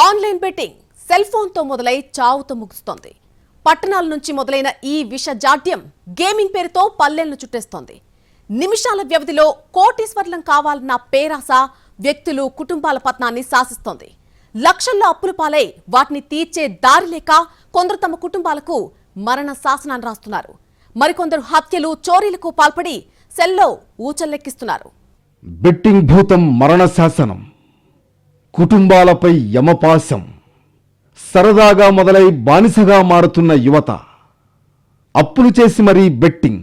Online betting cell ఫోన్తో మొదలై చావుతో ముగుస్తోంది. పట్టణాల నుంచి మొదలైన ఈ విష జాడ్యం గేమింగ్ పేరుతో పల్లెలను చుట్టేస్తోంది. నిమిషాల వ్యవధిలో కోటీశ్వర్లం కావాలన్న పేరాస వ్యక్తులు కుటుంబాల పతనాన్ని శాసిస్తోంది. లక్షల్లో అప్పుల పాలై వాటిని తీర్చే దారి లేక కొందరు తమ కుటుంబాలకు మరణ శాసనాన్ని రాస్తున్నారు. మరికొందరు హత్యలు చోరీలకు పాల్పడి సెల్లో ఊచల్లెక్కిస్తున్నారు. బెట్టింగ్ భూతం మరణ శాసనం, కుటుంబాలపై యమపాశం. సరదాగా మొదలై బానిసగా మారుతున్న యువత, అప్పులు చేసి మరీ బెట్టింగ్,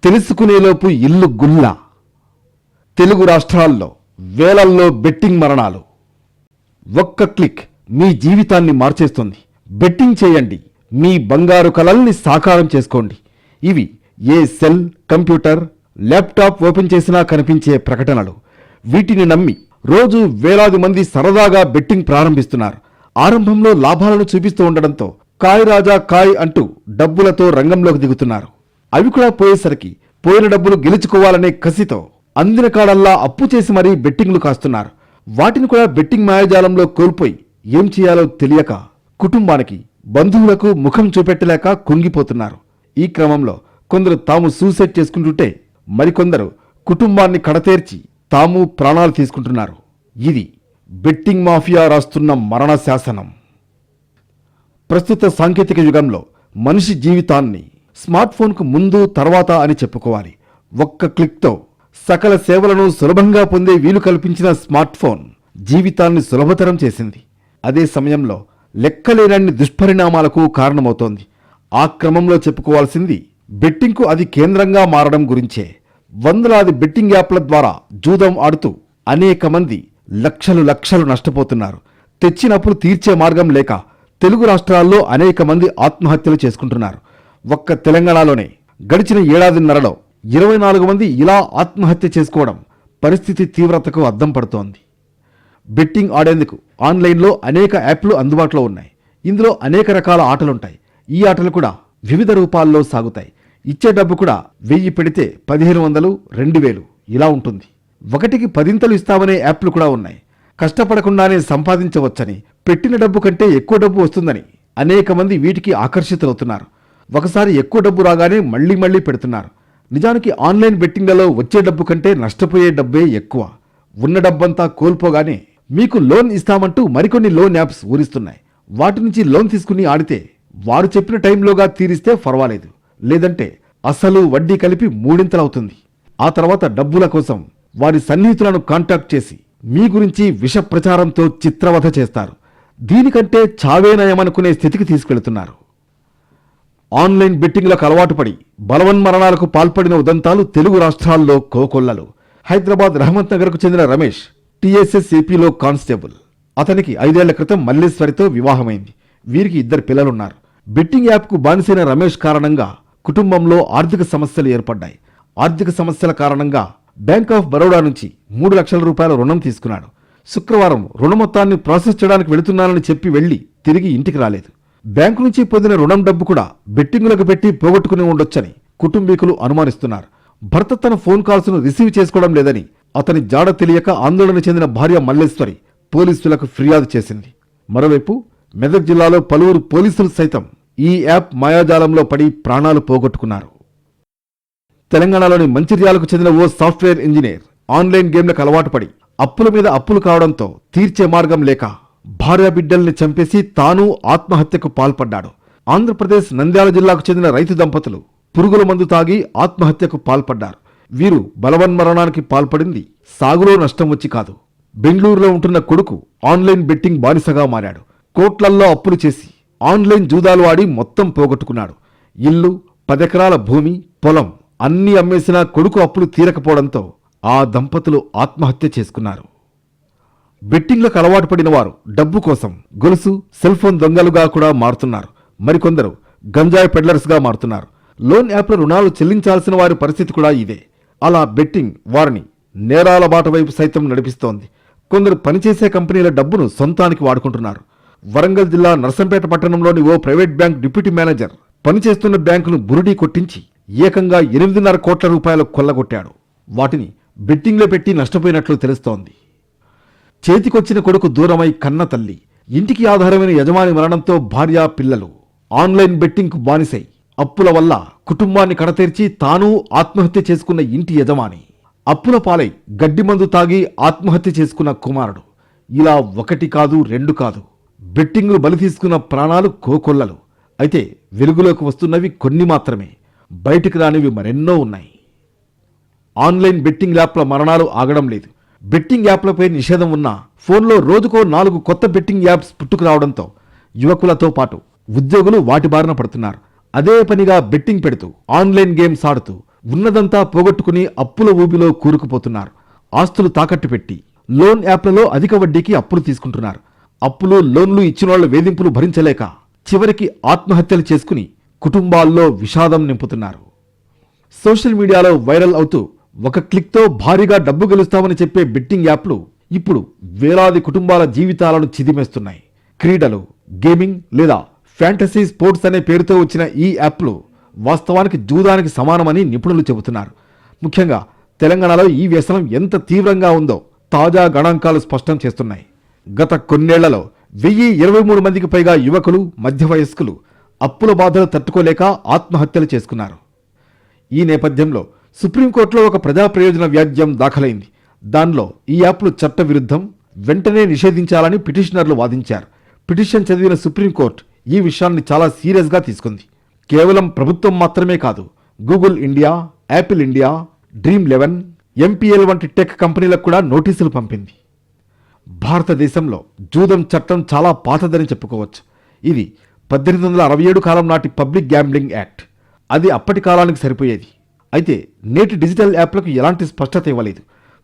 తెలుసుకునేలోపు ఇల్లు గుల్ల. తెలుగు రాష్ట్రాల్లో వేలల్లో బెట్టింగ్ మరణాలు. ఒక్క క్లిక్ మీ జీవితాన్ని మార్చేస్తుంది. బెట్టింగ్ చేయండి, మీ బంగారు కలల్ని సాకారం చేసుకోండి. ఇవి ఏ సెల్, కంప్యూటర్, ల్యాప్టాప్ ఓపెన్ చేసినా కనిపించే ప్రకటనలు. వీటిని నమ్మి రోజు వేలాది మంది సరదాగా బెట్టింగ్ ప్రారంభిస్తున్నారు. ఆరంభంలో లాభాలను చూపిస్తూ ఉండడంతో కాయ్ రాజా కాయ్ అంటూ డబ్బులతో రంగంలోకి దిగుతున్నారు. అవి కూడా పోయేసరికి పోయిన డబ్బులు గెలుచుకోవాలనే కసితో అందిన కాడల్లా అప్పు చేసి మరీ బెట్టింగ్లు కాస్తున్నారు. వాటిని కూడా బెట్టింగ్ మాయాజాలంలో కోల్పోయి ఏం చేయాలో తెలియక కుటుంబానికి, బంధువులకు ముఖం చూపెట్టలేక కుంగిపోతున్నారు. ఈ క్రమంలో కొందరు తాము సూసైడ్ చేసుకుంటుంటే మరికొందరు కుటుంబాన్ని కడతేర్చి తాము ప్రాణాలు తీసుకుంటున్నారు. ఇది బెట్టింగ్ మాఫియా రాస్తున్న మరణ శాసనం. ప్రస్తుత సాంకేతిక యుగంలో మనిషి జీవితాన్ని స్మార్ట్ ఫోన్కు ముందు తర్వాత అని చెప్పుకోవాలి. ఒక్క క్లిక్తో సకల సేవలను సులభంగా పొందే వీలు కల్పించిన స్మార్ట్ ఫోన్ జీవితాన్ని సులభతరం చేసింది. అదే సమయంలో లెక్కలేనన్ని దుష్పరిణామాలకు కారణమవుతోంది. ఆ క్రమంలో చెప్పుకోవాల్సింది బెట్టింగ్కు అది కేంద్రంగా మారడం గురించే. వందలాది బెట్టింగ్ యాప్ల ద్వారా జూదం ఆడుతూ అనేక మంది లక్షలు నష్టపోతున్నారు. తెచ్చినప్పుడు తీర్చే మార్గం లేక తెలుగు రాష్ట్రాల్లో అనేక మంది ఆత్మహత్యలు చేసుకుంటున్నారు. ఒక్క తెలంగాణలోనే గడిచిన ఏడాదిన్నరలో 24 మంది ఇలా ఆత్మహత్య చేసుకోవడం పరిస్థితి తీవ్రతకు అద్దం పడుతోంది. బెట్టింగ్ ఆడేందుకు ఆన్లైన్లో అనేక యాప్లు అందుబాటులో ఉన్నాయి. ఇందులో అనేక రకాల ఆటలుంటాయి. ఈ ఆటలు కూడా వివిధ రూపాల్లో సాగుతాయి. ఇచ్చే డబ్బు కూడా 1000 పెడితే 1500, 2000 ఇలా ఉంటుంది. ఒకటికి 10 ఇస్తామనే యాప్లు కూడా ఉన్నాయి. కష్టపడకుండానే సంపాదించవచ్చని, పెట్టిన డబ్బు కంటే ఎక్కువ డబ్బు వస్తుందని అనేక మంది వీటికి ఆకర్షితులవుతున్నారు. ఒకసారి ఎక్కువ డబ్బు రాగానే మళ్లీ పెడుతున్నారు. నిజానికి ఆన్లైన్ బెట్టింగ్లలో వచ్చే డబ్బు కంటే నష్టపోయే డబ్బే ఎక్కువ. ఉన్న డబ్బంతా కోల్పోగానే మీకు లోన్ ఇస్తామంటూ మరికొన్ని లోన్ యాప్స్ ఊరిస్తున్నాయి. వాటి నుంచి లోన్ తీసుకుని ఆడితే వారు చెప్పిన టైంలోగా తీరిస్తే పర్వాలేదు, లేదంటే అసలు వడ్డీ కలిపి 3 అవుతుంది. ఆ తర్వాత డబ్బుల కోసం వారి సన్నిహితులను కాంటాక్ట్ చేసి మీ గురించి విష ప్రచారంతో చిత్రవధ చేస్తారు. దీనికంటే చావే నయమనుకునే స్థితికి తీసుకెళ్తున్నారు. ఆన్లైన్ బెట్టింగ్లకు అలవాటు పడి బలవన్మరణాలకు పాల్పడిన ఉదంతాలు తెలుగు రాష్ట్రాల్లో కోకొల్లలు. హైదరాబాద్ రహమత్ నగర్కు చెందిన రమేష్ టీఎస్ఎస్ ఏపీలో కానిస్టేబుల్. అతనికి 5 ఏళ్ల క్రితం మల్లేశ్వరితో వివాహమైంది. వీరికి 2 పిల్లలున్నారు. బెట్టింగ్ యాప్కు బానిసైన రమేష్ కారణంగా కుటుంబంలో ఆర్థిక సమస్యలు ఏర్పడ్డాయి. ఆర్థిక సమస్యల కారణంగా బ్యాంక్ ఆఫ్ బరోడా నుంచి 3 లక్షల రూపాయల రుణం తీసుకున్నాడు. శుక్రవారం రుణ మొత్తాన్ని ప్రాసెస్ చేయడానికి వెళుతున్నానని చెప్పి వెళ్లి తిరిగి ఇంటికి రాలేదు. బ్యాంకు నుంచి పొందిన రుణం డబ్బు కూడా బెట్టింగులకు పెట్టి పోగొట్టుకుని ఉండొచ్చని కుటుంబీకులు అనుమానిస్తున్నారు. భర్త తన ఫోన్ కాల్స్ను రిసీవ్ చేసుకోవడం లేదని అతని జాడ తెలియక ఆందోళన చెందిన భార్య మల్లేశ్వరి పోలీసులకు ఫిర్యాదు చేసింది. మరోవైపు మెదక్ జిల్లాలో పలువురు పోలీసులు సైతం ఈ యాప్ మాయాజాలంలో పడి ప్రాణాలు పోగొట్టుకున్నారు. తెలంగాణలోని మంచిర్యాలకు చెందిన ఓ సాఫ్ట్వేర్ ఇంజనీర్ ఆన్లైన్ గేమ్లకు అలవాటు పడి అప్పుల మీద అప్పులు కావడంతో తీర్చే మార్గం లేక భార్యాబిడ్డల్ని చంపేసి తాను ఆత్మహత్యకు పాల్పడ్డాడు. ఆంధ్రప్రదేశ్ నంద్యాల జిల్లాకు చెందిన రైతు దంపతులు పురుగుల మందు తాగి ఆత్మహత్యకు పాల్పడ్డారు. వీరు బలవన్మరణానికి పాల్పడింది సాగులో నష్టం వచ్చి కాదు. బెంగళూరులో ఉంటున్న కొడుకు ఆన్లైన్ బెట్టింగ్ బానిసగా మారాడు. కోట్లల్లో అప్పులు చేసి ఆన్లైన్ జూదాలు ఆడి మొత్తం పోగొట్టుకున్నాడు. ఇల్లు, 10 ఎకరాల భూమి, పొలం అన్నీ అమ్మేసినా కొడుకు అప్పులు తీరకపోవడంతో ఆ దంపతులు ఆత్మహత్య చేసుకున్నారు. బెట్టింగ్లకు అలవాటు పడిన వారు డబ్బు కోసం గొలుసు, సెల్ ఫోన్ దొంగలుగా కూడా మారుతున్నారు. మరికొందరు గంజాయి పెడ్లర్స్గా మారుతున్నారు. లోన్ యాప్ల రుణాలు చెల్లించాల్సిన వారి పరిస్థితి కూడా ఇదే. అలా బెట్టింగ్ వారిని నేరాల బాట వైపు సైతం నడిపిస్తోంది. కొందరు పనిచేసే కంపెనీల డబ్బును సొంతానికి వాడుకుంటున్నారు. వరంగల్ జిల్లా నర్సంపేట పట్టణంలోని ఓ ప్రైవేట్ బ్యాంక్ డిప్యూటీ మేనేజర్ పనిచేస్తున్న బ్యాంకును బురిడీ కొట్టించి ఏకంగా 8.5 కోట్ల రూపాయలు కొల్లగొట్టాడు. వాటిని బెట్టింగ్లో పెట్టి నష్టపోయినట్లు తెలుస్తోంది. చేతికొచ్చిన కొడుకు దూరమై కన్న తల్లి ఇంటికి ఆధారమైన యజమాని మరణంతో భార్య పిల్లలు ఆన్లైన్ బెట్టింగ్కు బానిసై అప్పుల వల్ల కుటుంబాన్ని కడతీర్చి తాను ఆత్మహత్య చేసుకున్న ఇంటి యజమాని, అప్పుల పాలై గడ్డి మందు తాగి ఆత్మహత్య చేసుకున్న కుమారుడు, ఇలా ఒకటి కాదు రెండు కాదు, బెట్టింగ్లు బలి తీసుకున్న ప్రాణాలు కోకొల్లలు. అయితే వెలుగులోకి వస్తున్నవి కొన్ని మాత్రమే, బయటికి రానివి మరెన్నో ఉన్నాయి. ఆన్లైన్ బెట్టింగ్ యాప్ల మరణాలు ఆగడం లేదు. బెట్టింగ్ యాప్లపై నిషేధం ఉన్నా ఫోన్లో రోజుకో 4 కొత్త బెట్టింగ్ యాప్స్ పుట్టుకురావడంతో యువకులతో పాటు ఉద్యోగులు వాటి బారిన పడుతున్నారు. అదే పనిగా బెట్టింగ్ పెడుతూ ఆన్లైన్ గేమ్స్ ఆడుతూ ఉన్నదంతా పోగొట్టుకుని అప్పుల ఊబిలో కూరుకుపోతున్నారు. ఆస్తులు తాకట్టు పెట్టి లోన్ యాప్లలో అధిక వడ్డీకి అప్పులు తీసుకుంటున్నారు. అప్పులు లోన్లు ఇచ్చినోళ్ల వేధింపులు భరించలేక చివరికి ఆత్మహత్యలు చేసుకుని కుటుంబాల్లో విషాదం నింపుతున్నారు. సోషల్ మీడియాలో వైరల్ అవుతూ ఒక క్లిక్తో భారీగా డబ్బు గెలుస్తామని చెప్పే బెట్టింగ్ యాప్లు ఇప్పుడు వేలాది కుటుంబాల జీవితాలను చిదిమేస్తున్నాయి. క్రీడలు, గేమింగ్ లేదా ఫ్యాంటసీ స్పోర్ట్స్ అనే పేరుతో వచ్చిన ఈ యాప్లు వాస్తవానికి జూదానికి సమానమని నిపుణులు చెబుతున్నారు. ముఖ్యంగా తెలంగాణలో ఈ వ్యసనం ఎంత తీవ్రంగా ఉందో తాజా గణాంకాలు స్పష్టం చేస్తున్నాయి. గత కొన్నేళ్లలో 1023 మందికి పైగా యువకులు, మధ్య వయస్కులు అప్పుల బాధలు తట్టుకోలేక ఆత్మహత్యలు చేసుకున్నారు. ఈ నేపథ్యంలో సుప్రీంకోర్టులో ఒక ప్రజా ప్రయోజన వ్యాజ్యం దాఖలైంది. దానిలో ఈ యాప్లు చట్టవిరుద్ధం, వెంటనే నిషేధించాలని పిటిషనర్లు వాదించారు. పిటిషన్ చదివిన సుప్రీంకోర్టు ఈ విషయాన్ని చాలా సీరియస్గా తీసుకుంది. కేవలం ప్రభుత్వం మాత్రమే కాదు, Google India, Apple India, Dream eleven, MPL వంటి టెక్ కంపెనీలకు కూడా నోటీసులు పంపింది. భారతదేశంలో జూదం చట్టం చాలా పాతదని చెప్పుకోవచ్చు. ఇది 1867 కాలం నాటి పబ్లిక్ గ్యాంబ్లింగ్ యాక్ట్. అది అప్పటి కాలానికి సరిపోయేది. అయితే నేటి డిజిటల్ యాప్లకు ఎలాంటి స్పష్టత ఇవ్వలేదు.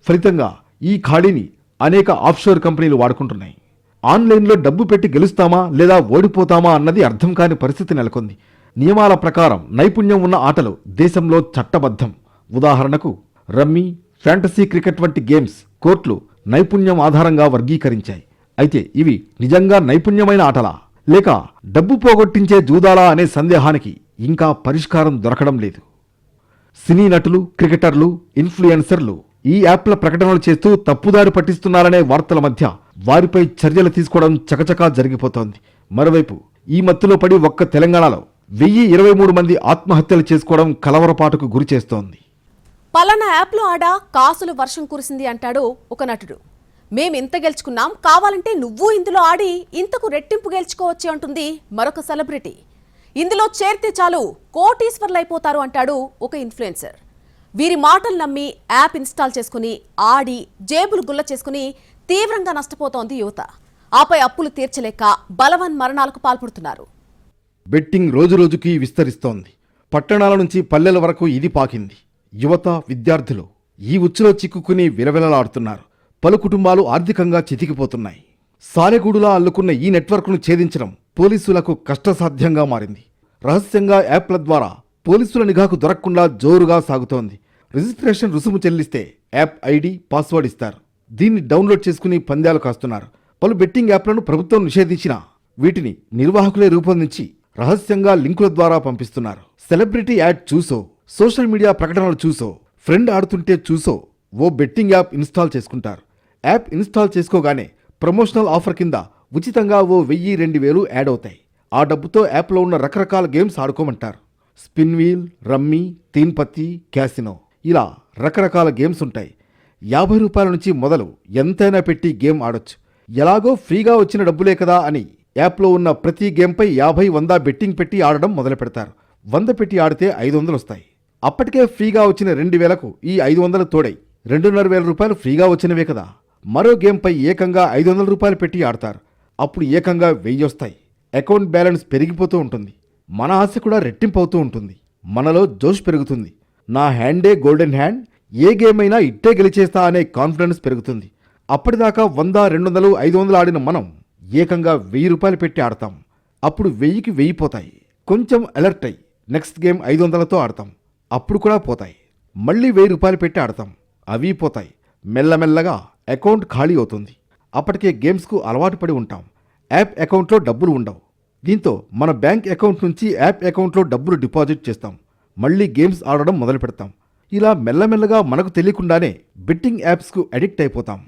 ఫలితంగా ఈ ఖాళీని అనేక ఆఫ్షోర్ కంపెనీలు వాడుకుంటున్నాయి. ఆన్లైన్లో డబ్బు పెట్టి గెలుస్తామా లేదా ఓడిపోతామా అన్నది అర్థం కాని పరిస్థితి నెలకొంది. నియమాల ప్రకారం నైపుణ్యం ఉన్న ఆటలు దేశంలో చట్టబద్ధం. ఉదాహరణకు రమ్మీ, ఫ్యాంటసీ క్రికెట్ వంటి గేమ్స్ కోర్టులు నైపుణ్యం ఆధారంగా వర్గీకరించాయి. అయితే ఇవి నిజంగా నైపుణ్యమైన ఆటలా లేక డబ్బు పోగొట్టించే జూదాలా అనే సందేహానికి ఇంకా పరిష్కారం దొరకడం లేదు. సినీ నటులు, క్రికెటర్లు, ఇన్ఫ్లుయెన్సర్లు ఈ యాప్ల ప్రకటనలు చేస్తూ తప్పుదారి పట్టిస్తున్నారనే వార్తల మధ్య వారిపై చర్యలు తీసుకోవడం చకచకా జరిగిపోతోంది. మరోవైపు ఈ మత్తులో పడి ఒక్క తెలంగాణలో 1023 మంది ఆత్మహత్యలు చేసుకోవడం కలవరపాటుకు గురి చేస్తోంది. పలానా యాప్లో ఆడా కాసులు వర్షం కురిసింది అంటాడు ఒక నటుడు. మేమింత గెలుచుకున్నాం, కావాలంటే నువ్వు ఇందులో ఆడి ఇంతకు రెట్టింపు గెలుచుకోవచ్చు అంటుంది మరొక సెలబ్రిటీ. ఇందులో చేరితే చాలు కోటీశ్వర్లైపోతారు అంటాడు ఒక ఇన్ఫ్లుయెన్సర్. వీరి మాటలు నమ్మి యాప్ ఇన్స్టాల్ చేసుకుని ఆడి జేబులు గుల్ల చేసుకుని తీవ్రంగా నష్టపోతోంది యువత. ఆపై అప్పులు తీర్చలేక బలవన్ మరణాలకు పాల్పడుతున్నారు. బెట్టింగ్ రోజురోజుకి విస్తరిస్తోంది. పట్టణాల నుంచి పల్లెల వరకు ఇది పాకింది. యువత, విద్యార్థులు ఈ ఉచ్చులో చిక్కుకుని విలవిలలాడుతున్నారు. పలు కుటుంబాలు ఆర్థికంగా చితికిపోతున్నాయి. సాలెగూడులా అల్లుకున్న ఈ నెట్వర్క్ను ఛేదించడం పోలీసులకు కష్టసాధ్యంగా మారింది. రహస్యంగా యాప్ల ద్వారా పోలీసుల నిఘాకు దొరకకుండా జోరుగా సాగుతోంది. రిజిస్ట్రేషన్ రుసుము చెల్లిస్తే యాప్ ఐడి, పాస్వర్డ్ ఇస్తారు. దీన్ని డౌన్లోడ్ చేసుకుని పందాలు కాస్తున్నారు. పలు బెట్టింగ్ యాప్లను ప్రభుత్వం నిషేధించినా వీటిని నిర్వాహకులే రూపొందించి రహస్యంగా లింకుల ద్వారా పంపిస్తున్నారు. సెలబ్రిటీ యాడ్ చూసో, సోషల్ మీడియా ప్రకటనలు చూసో, ఫ్రెండ్ ఆడుతుంటే చూసో ఓ బెట్టింగ్ యాప్ ఇన్స్టాల్ చేసుకుంటారు. యాప్ ఇన్స్టాల్ చేసుకోగానే ప్రమోషనల్ ఆఫర్ కింద ఉచితంగా ఓ 1000-2000 యాడ్ అవుతాయి. ఆ డబ్బుతో యాప్లో ఉన్న రకరకాల గేమ్స్ ఆడుకోమంటారు. స్పిన్ వీల్, రమ్మీ, తీన్ పత్తి, క్యాసినో ఇలా రకరకాల గేమ్స్ ఉంటాయి. 50 రూపాయల నుంచి మొదలు ఎంతైనా పెట్టి గేమ్ ఆడొచ్చు. ఎలాగో ఫ్రీగా వచ్చిన డబ్బులే కదా అని యాప్లో ఉన్న ప్రతి గేమ్పై 50-100 బెట్టింగ్ పెట్టి ఆడడం మొదలు పెడతారు. 100 పెట్టి ఆడితే 500 వస్తాయి. అప్పటికే ఫ్రీగా వచ్చిన 2000కు ఈ 500 తోడై 2500 రూపాయలు ఫ్రీగా వచ్చినవే కదా. మరో గేమ్పై ఏకంగా 500 రూపాయలు పెట్టి ఆడతారు. అప్పుడు ఏకంగా 1000 వస్తాయి. అకౌంట్ బ్యాలెన్స్ పెరిగిపోతూ ఉంటుంది. మన ఆశ కూడా రెట్టింపు అవుతూ ఉంటుంది. మనలో జోష్ పెరుగుతుంది. నా హ్యాండే గోల్డెన్ హ్యాండ్, ఏ గేమ్ అయినా ఇట్టే గెలిచేస్తా అనే కాన్ఫిడెన్స్ పెరుగుతుంది. అప్పటిదాకా 100, 200, 500 ఆడిన మనం ఏకంగా 1000 రూపాయలు పెట్టి ఆడతాం. అప్పుడు 1000కి 1000 పోతాయి. కొంచెం అలర్ట్ అయ్యి నెక్స్ట్ గేమ్ 500లతో ఆడతాం. అప్పుడు కూడా పోతాయి. మళ్ళీ 1000 రూపాయలు పెట్టి ఆడతాం. అవి పోతాయి. మెల్లమెల్లగా అకౌంట్ ఖాళీ అవుతుంది. అప్పటికే గేమ్స్కు అలవాటు పడి ఉంటాం. యాప్ అకౌంట్లో డబ్బులు ఉండవు. దీంతో మన బ్యాంక్ అకౌంట్ నుంచి యాప్ అకౌంట్లో డబ్బులు డిపాజిట్ చేస్తాం. మళ్ళీ గేమ్స్ ఆడడం మొదలు పెడతాం. ఇలా మెల్లమెల్లగా మనకు తెలియకుండానే బెట్టింగ్ యాప్స్కు అడిక్ట్ అయిపోతాం.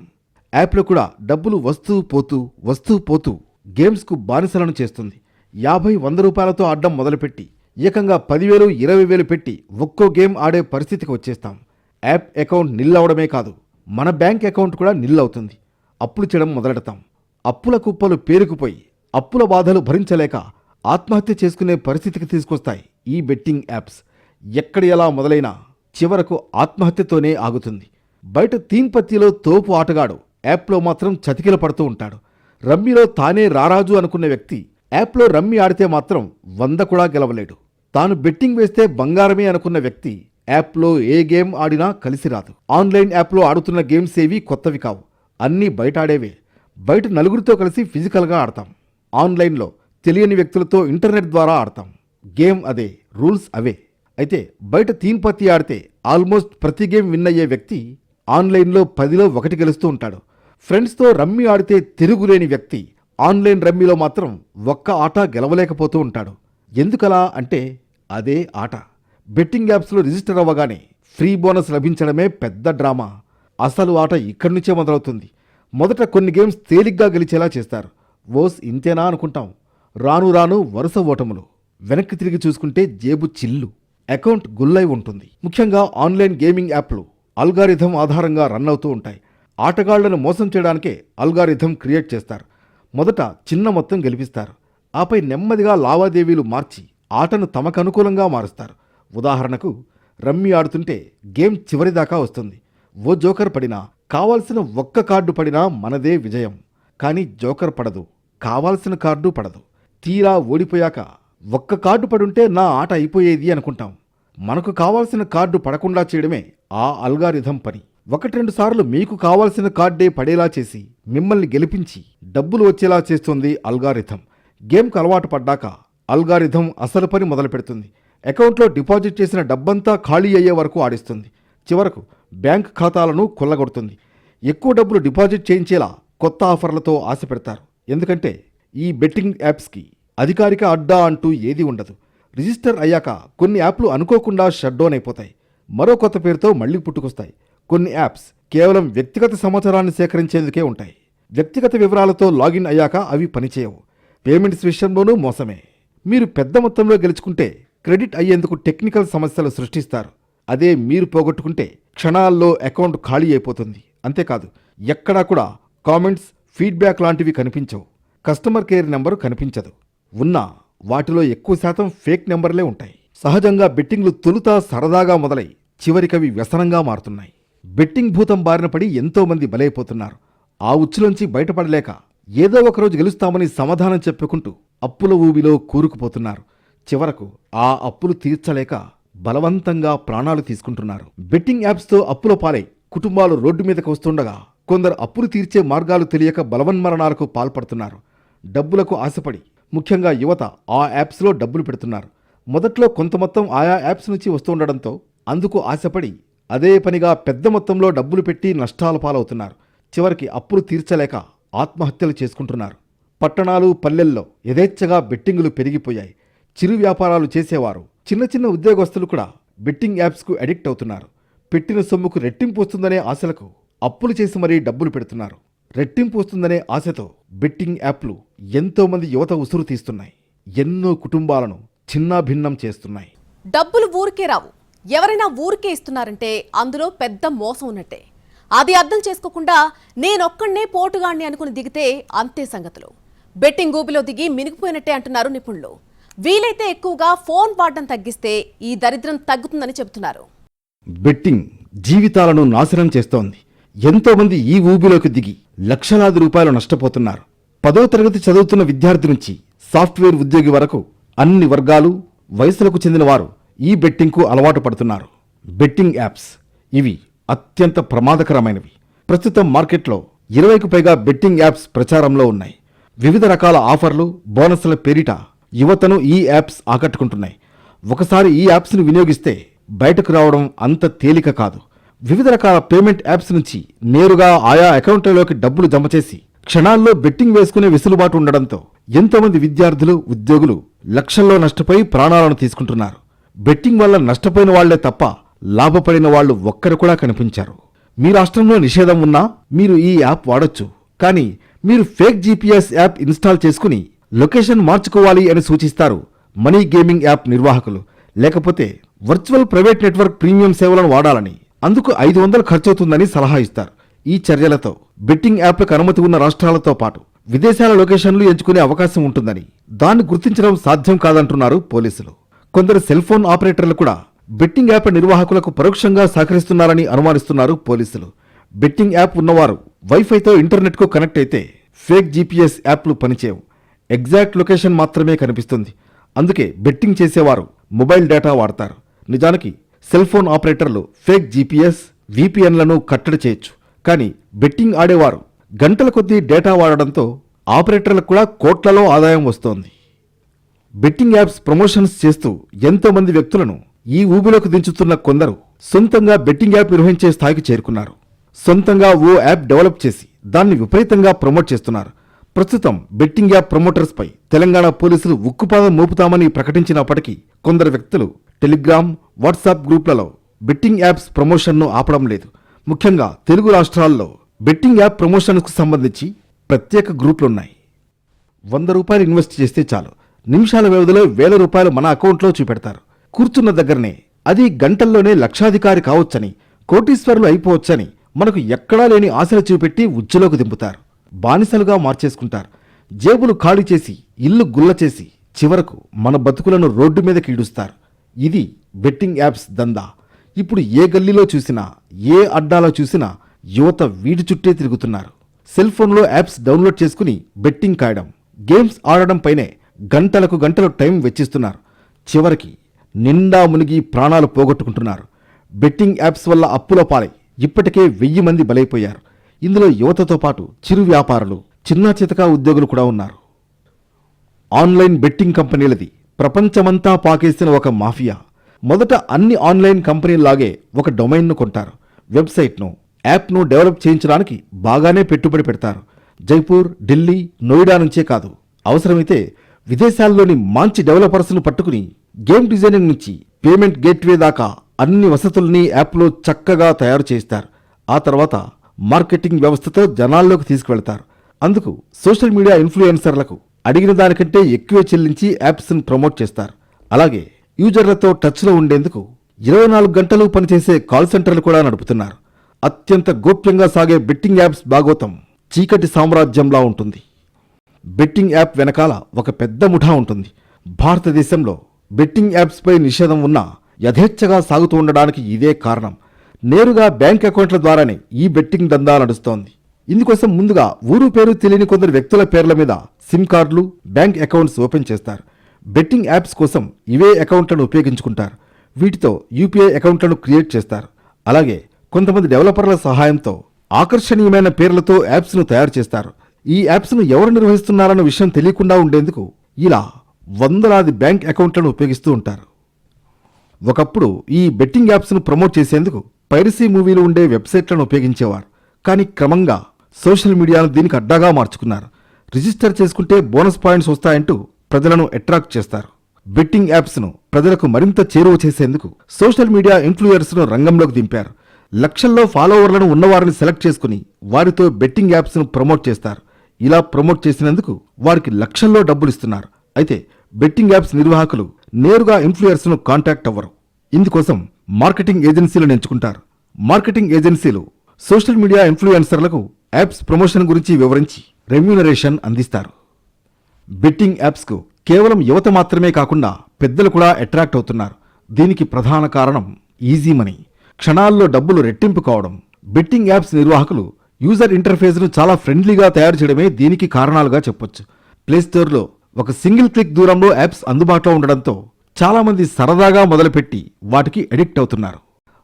యాప్లో కూడా డబ్బులు వస్తూ పోతూ గేమ్స్కు బానిసలను చేస్తుంది. 50-100 రూపాయలతో ఆడడం మొదలుపెట్టి ఏకంగా 10,000 20,000 పెట్టి ఒక్కో గేమ్ ఆడే పరిస్థితికి వచ్చేస్తాం. యాప్ అకౌంట్ నిల్లవడమే కాదు, మన బ్యాంక్ అకౌంట్ కూడా నిల్లవుతుంది. అప్పులు చేయడం మొదలెడతాం. అప్పుల కుప్పలు పేరుకుపోయి అప్పుల బాధలు భరించలేక ఆత్మహత్య చేసుకునే పరిస్థితికి తీసుకొస్తాయి ఈ బెట్టింగ్ యాప్స్. ఎక్కడ ఎలా మొదలైనా చివరకు ఆత్మహత్యతోనే ఆగుతుంది. బయట తీన్పత్తిలో తోపు ఆటగాడు యాప్లో మాత్రం చతికిల పడుతూ ఉంటాడు. రమ్మీలో తానే రారాజు అనుకున్న వ్యక్తి యాప్లో రమ్మీ ఆడితే మాత్రం 100 కూడా గెలవలేడు. తాను బెట్టింగ్ వేస్తే బంగారమే అనుకున్న వ్యక్తి యాప్లో ఏ గేమ్ ఆడినా కలిసి రాదు. ఆన్లైన్ యాప్లో ఆడుతున్న గేమ్స్ ఏవి కొత్తవి కావు, అన్నీ బయట ఆడేవే. బయట నలుగురితో కలిసి ఫిజికల్గా ఆడతాం. ఆన్లైన్లో తెలియని వ్యక్తులతో ఇంటర్నెట్ ద్వారా ఆడతాం. గేమ్ అదే, రూల్స్ అవే. అయితే బయట తీన్పత్తి ఆడితే ఆల్మోస్ట్ ప్రతి గేమ్ విన్ అయ్యే వ్యక్తి ఆన్లైన్లో 10లో 1 గెలుస్తూ ఉంటాడు. ఫ్రెండ్స్తో రమ్మీ ఆడితే తిరుగులేని వ్యక్తి ఆన్లైన్ రమ్మీలో మాత్రం ఒక్క ఆట గెలవలేకపోతూ ఉంటాడు. ఎందుకలా అంటే అదే ఆట. బెట్టింగ్ యాప్స్లో రిజిస్టర్ అవ్వగానే ఫ్రీ బోనస్ లభించడమే పెద్ద డ్రామా. అసలు ఆట ఇక్కడి నుంచే మొదలవుతుంది. మొదట కొన్ని గేమ్స్ తేలిగ్గా గెలిచేలా చేస్తారు. ఓస్ ఇంతేనా అనుకుంటాం. రాను రాను వరుస ఓటములు. వెనక్కి తిరిగి చూసుకుంటే జేబు చిల్లు, అకౌంట్ గుల్లై ఉంటుంది. ముఖ్యంగా ఆన్లైన్ గేమింగ్ యాప్లు అల్గారిథం ఆధారంగా రన్ అవుతూ ఉంటాయి. ఆటగాళ్లను మోసం చేయడానికే అల్గారిథం క్రియేట్ చేస్తారు. మొదట చిన్న మొత్తం గెలిపిస్తారు. ఆపై నెమ్మదిగా లావాదేవీలు మార్చి ఆటను తమకు అనుకూలంగా మారుస్తారు. ఉదాహరణకు రమ్మీ ఆడుతుంటే గేమ్ చివరిదాకా వస్తుంది. ఓ జోకర్ పడినా, కావాల్సిన ఒక్క కార్డు పడినా మనదే విజయం. కానీ జోకర్ పడదు, కావాల్సిన కార్డు పడదు. తీరా ఓడిపోయాక ఒక్క కార్డు పడుంటే నా ఆట అయిపోయేది అనుకుంటాం. మనకు కావాల్సిన కార్డు పడకుండా చేయడమే ఆ అల్గారిథం పని. 1-2 సార్లు మీకు కావాల్సిన కార్డే పడేలా చేసి మిమ్మల్ని గెలిపించి డబ్బులు వచ్చేలా చేస్తుంది అల్గారిథం. గేమ్కు అలవాటు పడ్డాక అల్గారిథం అసలు పని మొదలు పెడుతుంది. అకౌంట్లో డిపాజిట్ చేసిన డబ్బంతా ఖాళీ అయ్యే వరకు ఆడిస్తుంది. చివరకు బ్యాంక్ ఖాతాలను కొల్లగొడుతుంది. ఎక్కువ డబ్బులు డిపాజిట్ చేయించేలా కొత్త ఆఫర్లతో ఆశ పెడతారు. ఎందుకంటే ఈ బెట్టింగ్ యాప్స్కి అధికారిక అడ్డా అంటూ ఏదీ ఉండదు. రిజిస్టర్ అయ్యాక కొన్ని యాప్లు అనుకోకుండా షట్ డౌన్ అయిపోతాయి. మరో కొత్త పేరుతో మళ్లీ పుట్టుకొస్తాయి. కొన్ని యాప్స్ కేవలం వ్యక్తిగత సమాచారాన్ని సేకరించేందుకే ఉంటాయి. వ్యక్తిగత వివరాలతో లాగిన్ అయ్యాక అవి పనిచేయవు. పేమెంట్స్ విషయంలోనూ మోసమే. మీరు పెద్ద మొత్తంలో గెలుచుకుంటే క్రెడిట్ అయ్యేందుకు టెక్నికల్ సమస్యలు సృష్టిస్తారు. అదే మీరు పోగొట్టుకుంటే క్షణాల్లో అకౌంట్ ఖాళీ అయిపోతుంది. అంతేకాదు, ఎక్కడా కూడా కామెంట్స్, ఫీడ్బ్యాక్ లాంటివి కనిపించవు. కస్టమర్ కేర్ నెంబరు కనిపించదు. ఉన్నా వాటిలో ఎక్కువ శాతం ఫేక్ నెంబర్లే ఉంటాయి. సహజంగా బెట్టింగ్లు తొలుత సరదాగా మొదలై చివరికవి వ్యసనంగా మారుతున్నాయి. బెట్టింగ్ భూతం బారిన పడి ఎంతోమంది బలైపోతున్నారు. ఆ ఉచ్చులోంచి బయటపడలేక ఏదో ఒకరోజు గెలుస్తామని సమాధానం చెప్పుకుంటూ అప్పుల ఊబిలో కూరుకుపోతున్నారు. చివరకు ఆ అప్పులు తీర్చలేక బలవంతంగా ప్రాణాలు తీసుకుంటున్నారు. బెట్టింగ్ యాప్స్తో అప్పుల పాలై కుటుంబాలు రోడ్డు మీదకు వస్తుండగా కొందరు అప్పులు తీర్చే మార్గాలు తెలియక బలవన్మరణాలకు పాల్పడుతున్నారు. డబ్బులకు ఆశపడి ముఖ్యంగా యువత ఆ యాప్స్లో డబ్బులు పెడుతున్నారు. మొదట్లో కొంత మొత్తం ఆయా యాప్స్ నుంచి వస్తుండడంతో అందుకు ఆశపడి అదే పనిగా పెద్ద మొత్తంలో డబ్బులు పెట్టి నష్టాల పాలవుతున్నారు. చివరికి అప్పులు తీర్చలేక ఆత్మహత్యలు చేసుకుంటున్నారు. పట్టణాలు, పల్లెల్లో యథేచ్ఛగా బెట్టింగులు పెరిగిపోయాయి. చిరు వ్యాపారాలు చేసేవారు, చిన్న చిన్న ఉద్యోగస్తులు కూడా బెట్టింగ్ యాప్స్కు అడిక్ట్ అవుతున్నారు. పెట్టిన సొమ్ముకు రెట్టింపు వస్తుందనే ఆశలకు అప్పులు చేసి మరీ డబ్బులు పెడుతున్నారు. రెట్టింపు వస్తుందనే ఆశతో బెట్టింగ్ యాప్లు ఎంతోమంది యువత ఉసురు తీస్తున్నాయి. ఎన్నో కుటుంబాలను చిన్నాభిన్నం చేస్తున్నాయి. డబ్బులు ఊరికే రావు. ఎవరైనా ఊరికే ఇస్తున్నారంటే అందులో పెద్ద మోసం ఉన్నట్టే. అది అర్థం చేసుకోకుండా నేనొక్కడే పోటుగాడిని అనుకుని దిగితే అంతే సంగతులు. బెట్టింగ్ ఊబిలో దిగి మినిగిపోయినట్టే అంటున్నారు నిపుణులు. వీలైతే ఎక్కువగా ఫోన్ వాడడం తగ్గిస్తే ఈ దరిద్రం తగ్గుతుందని చెబుతున్నారు. బెట్టింగ్ జీవితాలను నాశనం చేస్తోంది. ఎంతోమంది ఈ ఊబిలోకి దిగి లక్షలాది రూపాయలు నష్టపోతున్నారు. 10వ తరగతి చదువుతున్న విద్యార్థి నుంచి సాఫ్ట్వేర్ ఉద్యోగి వరకు అన్ని వర్గాలు, వయసులకు చెందిన వారు ఈ బెట్టింగ్కు అలవాటు పడుతున్నారు. బెట్టింగ్ యాప్స్ ఇవి అత్యంత ప్రమాదకరమైనవి. ప్రస్తుతం మార్కెట్లో 20కు పైగా బెట్టింగ్ యాప్స్ ప్రచారంలో ఉన్నాయి. వివిధ రకాల ఆఫర్లు, బోనస్ల పేరిట యువతను ఈ యాప్స్ ఆకట్టుకుంటున్నాయి. ఒకసారి ఈ యాప్స్ను వినియోగిస్తే బయటకు రావడం అంత తేలిక కాదు. వివిధ రకాల పేమెంట్ యాప్స్ నుంచి నేరుగా ఆయా అకౌంట్లలోకి డబ్బులు జమ చేసి క్షణాల్లో బెట్టింగ్ వేసుకునే వెసులుబాటు ఉండడంతో ఎంతోమంది విద్యార్థులు, ఉద్యోగులు లక్షల్లో నష్టపోయి ప్రాణాలను తీసుకుంటున్నారు. బెట్టింగ్ వల్ల నష్టపోయిన వాళ్లే తప్ప లాభపడిన వాళ్లు ఒక్కరు కూడా కనిపించారు. మీ రాష్ట్రంలో నిషేధం ఉన్నా మీరు ఈ యాప్ వాడొచ్చు. కానీ మీరు ఫేక్ జీపీఎస్ యాప్ ఇన్స్టాల్ చేసుకుని లొకేషన్ మార్చుకోవాలి అని సూచిస్తారు మనీ గేమింగ్ యాప్ నిర్వాహకులు. లేకపోతే వర్చువల్ ప్రైవేట్ నెట్వర్క్ ప్రీమియం సేవలను వాడాలని, అందుకు 500 ఖర్చవుతుందని సలహా ఇస్తారు. ఈ చర్యలతో బెట్టింగ్ యాప్లకు అనుమతి ఉన్న రాష్ట్రాలతో పాటు విదేశాల లొకేషన్లు ఎంచుకునే అవకాశం ఉంటుందని, దాన్ని గుర్తించడం సాధ్యం కాదంటున్నారు పోలీసులు. కొందరు సెల్ ఫోన్ ఆపరేటర్లు కూడా బెట్టింగ్ యాప్ నిర్వాహకులకు పరోక్షంగా సహకరిస్తున్నారని అనుమానిస్తున్నారు పోలీసులు. బెట్టింగ్ యాప్ ఉన్నవారు వైఫైతో ఇంటర్నెట్కు కనెక్ట్ అయితే ఫేక్ జీపీఎస్ యాప్లు పనిచేయవు. ఎగ్జాక్ట్ లొకేషన్ మాత్రమే కనిపిస్తుంది. అందుకే బెట్టింగ్ చేసేవారు మొబైల్ డేటా వాడతారు. నిజానికి సెల్ ఫోన్ ఆపరేటర్లు ఫేక్ జీపీఎస్, విపిఎన్లను కట్టడి చేయొచ్చు. కానీ బెట్టింగ్ ఆడేవారు గంటల కొద్దీ డేటా వాడడంతో ఆపరేటర్లకు కూడా కోట్లలో ఆదాయం వస్తోంది. బెట్టింగ్ యాప్స్ ప్రమోషన్స్ చేస్తూ ఎంతో మంది వ్యక్తులను ఈ ఊబిలోకి దించుతున్న కొందరు సొంతంగా బెట్టింగ్ యాప్ నిర్వహించే స్థాయికి చేరుకున్నారు. సొంతంగా ఓ యాప్ డెవలప్ చేసి దాన్ని విపరీతంగా ప్రమోట్ చేస్తున్నారు. ప్రస్తుతం బెట్టింగ్ యాప్ ప్రమోటర్స్ పై తెలంగాణ పోలీసులు ఉక్కుపాదం మోపుతామని ప్రకటించినప్పటికీ కొందరు వ్యక్తులు టెలిగ్రామ్, వాట్సాప్ గ్రూప్లలో బెట్టింగ్ యాప్స్ ప్రమోషన్ను ఆపడం లేదు. ముఖ్యంగా తెలుగు రాష్ట్రాల్లో బెట్టింగ్ యాప్ ప్రమోషన్కు సంబంధించి ప్రత్యేక గ్రూపులున్నాయి. 100 రూపాయలు ఇన్వెస్ట్ చేస్తే చాలు, నిమిషాల వ్యవధిలో వేల రూపాయలు మన అకౌంట్లో చూపెడతారు. కూర్చున్న దగ్గరనే, అది గంటల్లోనే లక్షాధికారి కావచ్చని, కోటీశ్వరులు అయిపోవచ్చని మనకు ఎక్కడా లేని ఆశలు చూపెట్టి ఉచ్చులోకి దింపుతారు. బానిసలుగా మార్చేసుకుంటారు. జేబులు ఖాళీ చేసి, ఇల్లు గుల్ల చేసి, చివరకు మన బతుకులను రోడ్డు మీదకి ఈడుస్తారు. ఇది బెట్టింగ్ యాప్స్ దందా. ఇప్పుడు ఏ గల్లీలో చూసినా, ఏ అడ్డాలో చూసినా యువత వీడి చుట్టే తిరుగుతున్నారు. సెల్ ఫోన్లో యాప్స్ డౌన్లోడ్ చేసుకుని బెట్టింగ్ కాయడం, గేమ్స్ ఆడడం పైనే గంటలకు గంటలు టైం వెచ్చిస్తున్నారు. చివరికి నిండా మునిగి ప్రాణాలు పోగొట్టుకుంటున్నారు. బెట్టింగ్ యాప్స్ వల్ల అప్పుల పాలై ఇప్పటికే 1000 మంది బలైపోయారు. ఇందులో యువతతో పాటు చిరు వ్యాపారులు, చిన్నా చితకా ఉద్యోగులు కూడా ఉన్నారు. ఆన్లైన్ బెట్టింగ్ కంపెనీలది ప్రపంచమంతా పాకేసిన ఒక మాఫియా. మొదట అన్ని ఆన్లైన్ కంపెనీల్లాగే ఒక డొమైన్ను కొంటారు. వెబ్సైట్ను, యాప్ను డెవలప్ చేయించడానికి బాగానే పెట్టుబడి పెడతారు. జైపూర్, ఢిల్లీ, నోయిడా నుంచే కాదు, అవసరమైతే విదేశాల్లోని మంచి డెవలపర్స్ను పట్టుకుని గేమ్ డిజైనింగ్ నుంచి పేమెంట్ గేట్వే దాకా అన్ని వసతుల్ని యాప్లో చక్కగా తయారు చేస్తారు. ఆ తర్వాత మార్కెటింగ్ వ్యవస్థతో జనాల్లోకి తీసుకువెళ్తారు. అందుకు సోషల్ మీడియా ఇన్ఫ్లుయెన్సర్లకు అడిగిన దానికంటే ఎక్కువే చెల్లించి యాప్స్ను ప్రమోట్ చేస్తారు. అలాగే యూజర్లతో టచ్లో ఉండేందుకు 24 గంటలు పనిచేసే కాల్ సెంటర్లు కూడా నడుపుతున్నారు. అత్యంత గోప్యంగా సాగే బెట్టింగ్ యాప్స్ భాగోతం చీకటి సామ్రాజ్యంలా ఉంటుంది. బెట్టింగ్ యాప్ వెనకాల ఒక పెద్ద ముఠా ఉంటుంది. భారతదేశంలో బెట్టింగ్ యాప్స్పై నిషేధం ఉన్నా యథేచ్ఛగా సాగుతూ ఉండడానికి ఇదే కారణం. నేరుగా బ్యాంక్ అకౌంట్ల ద్వారానే ఈ బెట్టింగ్ దందా నడుస్తోంది. ఇందుకోసం ముందుగా ఊరు పేరు తెలియని కొందరు వ్యక్తుల పేర్ల మీద సిమ్ కార్డులు, బ్యాంక్ అకౌంట్స్ ఓపెన్ చేస్తారు. బెట్టింగ్ యాప్స్ కోసం ఇవే అకౌంట్లను ఉపయోగించుకుంటారు. వీటితో యూపీఐ అకౌంట్లను క్రియేట్ చేస్తారు. అలాగే కొంతమంది డెవలపర్ల సహాయంతో ఆకర్షణీయమైన పేర్లతో యాప్స్ను తయారు చేస్తారు. ఈ యాప్స్ను ఎవరు నిర్వహిస్తున్నారన్న విషయం తెలియకుండా ఉండేందుకు ఇలా వందలాది బ్యాంక్ అకౌంట్లను ఉపయోగిస్తూ ఉంటారు. ఒకప్పుడు ఈ బెట్టింగ్ యాప్స్ను ప్రమోట్ చేసేందుకు పైరసీ మూవీలు ఉండే వెబ్సైట్లను ఉపయోగించేవారు. కానీ క్రమంగా సోషల్ మీడియాను దీనికి అడ్డాగా మార్చుకున్నారు. రిజిస్టర్ చేసుకుంటే బోనస్ పాయింట్స్ వస్తాయంటూ ప్రజలను అట్రాక్ట్ చేస్తారు. బెట్టింగ్ యాప్స్ను ప్రజలకు మరింత చేరువ చేసేందుకు సోషల్ మీడియా ఇన్ఫ్లుయెన్సర్ను రంగంలోకి దింపారు. లక్షల్లో ఫాలోవర్లను ఉన్నవారిని సెలెక్ట్ చేసుకుని వారితో బెట్టింగ్ యాప్స్ను ప్రమోట్ చేస్తారు. ఇలా ప్రమోట్ చేసినందుకు వారికి లక్షల్లో డబ్బులు ఇస్తున్నారు. అయితే బెట్టింగ్ యాప్స్ నిర్వాహకులు నేరుగా ఇన్ఫ్లుయెన్సర్ను కాంటాక్ట్ అవ్వరు. ఇందుకోసం మార్కెటింగ్ ఏజెన్సీలను ఎంచుకుంటారు. మార్కెటింగ్ ఏజెన్సీలు సోషల్ మీడియా ఇన్ఫ్లుయెన్సర్లకు యాప్స్ ప్రమోషన్ గురించి వివరించి రెమ్యూనరేషన్ అందిస్తారు. బెట్టింగ్ యాప్స్కు కేవలం యువత మాత్రమే కాకుండా పెద్దలు కూడా అట్రాక్ట్ అవుతున్నారు. దీనికి ప్రధాన కారణం ఈజీ మనీ, క్షణాల్లో డబ్బులు రెట్టింపు కావడం. బెట్టింగ్ యాప్స్ నిర్వాహకులు యూజర్ ఇంటర్ఫేస్ను చాలా ఫ్రెండ్లీగా తయారు చేయడమే దీనికి కారణాలుగా చెప్పొచ్చు. ప్లేస్టోర్లో ఒక సింగిల్ క్లిక్ దూరంలో యాప్స్ అందుబాటులో ఉండడంతో చాలామంది సరదాగా మొదలుపెట్టి వాటికి అడిక్ట్ అవుతున్నారు.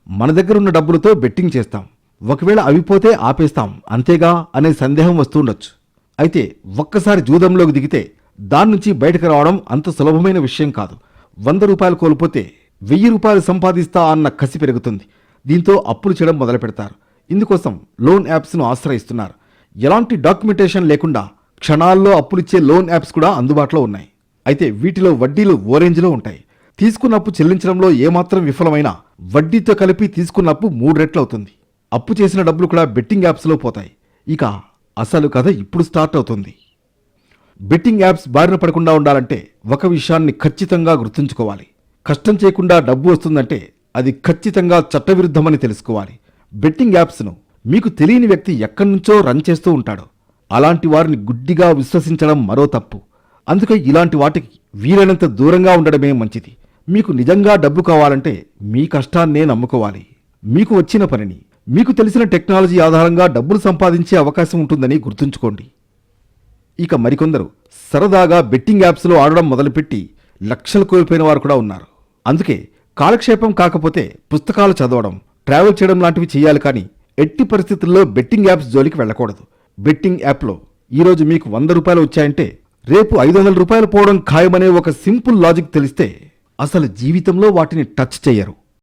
మన దగ్గరున్న డబ్బులతో బెట్టింగ్ చేస్తాం, ఒకవేళ అవిపోతే ఆపేస్తాం అంతేగా అనే సందేహం వస్తుండొచ్చు. అయితే ఒక్కసారి జూదంలోకి దిగితే దాని నుంచి బయటకు రావడం అంత సులభమైన విషయం కాదు. 100 రూపాయలు కోల్పోతే 1000 రూపాయలు సంపాదిస్తా అన్న కసి పెరుగుతుంది. దీంతో అప్పులు చేయడం మొదలు పెడతారు. ఇందుకోసం లోన్ యాప్స్ను ఆశ్రయిస్తున్నారు. ఎలాంటి డాక్యుమెంటేషన్ లేకుండా క్షణాల్లో అప్పులిచ్చే లోన్ యాప్స్ కూడా అందుబాటులో ఉన్నాయి. అయితే వీటిలో వడ్డీలు ఓ రేంజ్లో ఉంటాయి. తీసుకున్న అప్పు చెల్లించడంలో ఏమాత్రం విఫలమైనా వడ్డీతో కలిపి తీసుకున్న అప్పు 3 రెట్లు అవుతుంది. అప్పు చేసిన డబ్బులు కూడా బెట్టింగ్ యాప్స్లో పోతాయి. ఇక అసలు కథ ఇప్పుడు స్టార్ట్ అవుతుంది. బెట్టింగ్ యాప్స్ బారిన పడకుండా ఉండాలంటే ఒక విషయాన్ని ఖచ్చితంగా గుర్తుంచుకోవాలి. కష్టం చేయకుండా డబ్బు వస్తుందంటే అది ఖచ్చితంగా చట్టవిరుద్ధమని తెలుసుకోవాలి. బెట్టింగ్ యాప్స్ను మీకు తెలియని వ్యక్తి ఎక్కడి నుంచో రన్ చేస్తూ ఉంటాడు. అలాంటి వారిని గుడ్డిగా విశ్వసించడం మరో తప్పు. అందుకే ఇలాంటి వాటికి వీలైనంత దూరంగా ఉండడమే మంచిది. మీకు నిజంగా డబ్బు కావాలంటే మీ కష్టాన్నే నమ్ముకోవాలి. మీకు వచ్చిన పనిని, మీకు తెలిసిన టెక్నాలజీ ఆధారంగా డబ్బులు సంపాదించే అవకాశం ఉంటుందని గుర్తుంచుకోండి. ఇక మరికొందరు సరదాగా బెట్టింగ్ యాప్స్లో ఆడడం మొదలుపెట్టి లక్షలు కోల్పోయిన వారు కూడా ఉన్నారు. అందుకే కాలక్షేపం కాకపోతే పుస్తకాలు చదవడం, ట్రావెల్ చేయడం లాంటివి చేయాలి, కానీ ఎట్టి పరిస్థితుల్లో బెట్టింగ్ యాప్స్ జోలికి వెళ్ళకూడదు. బెట్టింగ్ యాప్లో ఈరోజు మీకు 100 రూపాయలు వచ్చాయంటే రేపు 500 రూపాయలు పోవడం ఖాయమనే ఒక సింపుల్ లాజిక్ తెలిస్తే అసలు జీవితంలో వాటిని టచ్ చేయరు.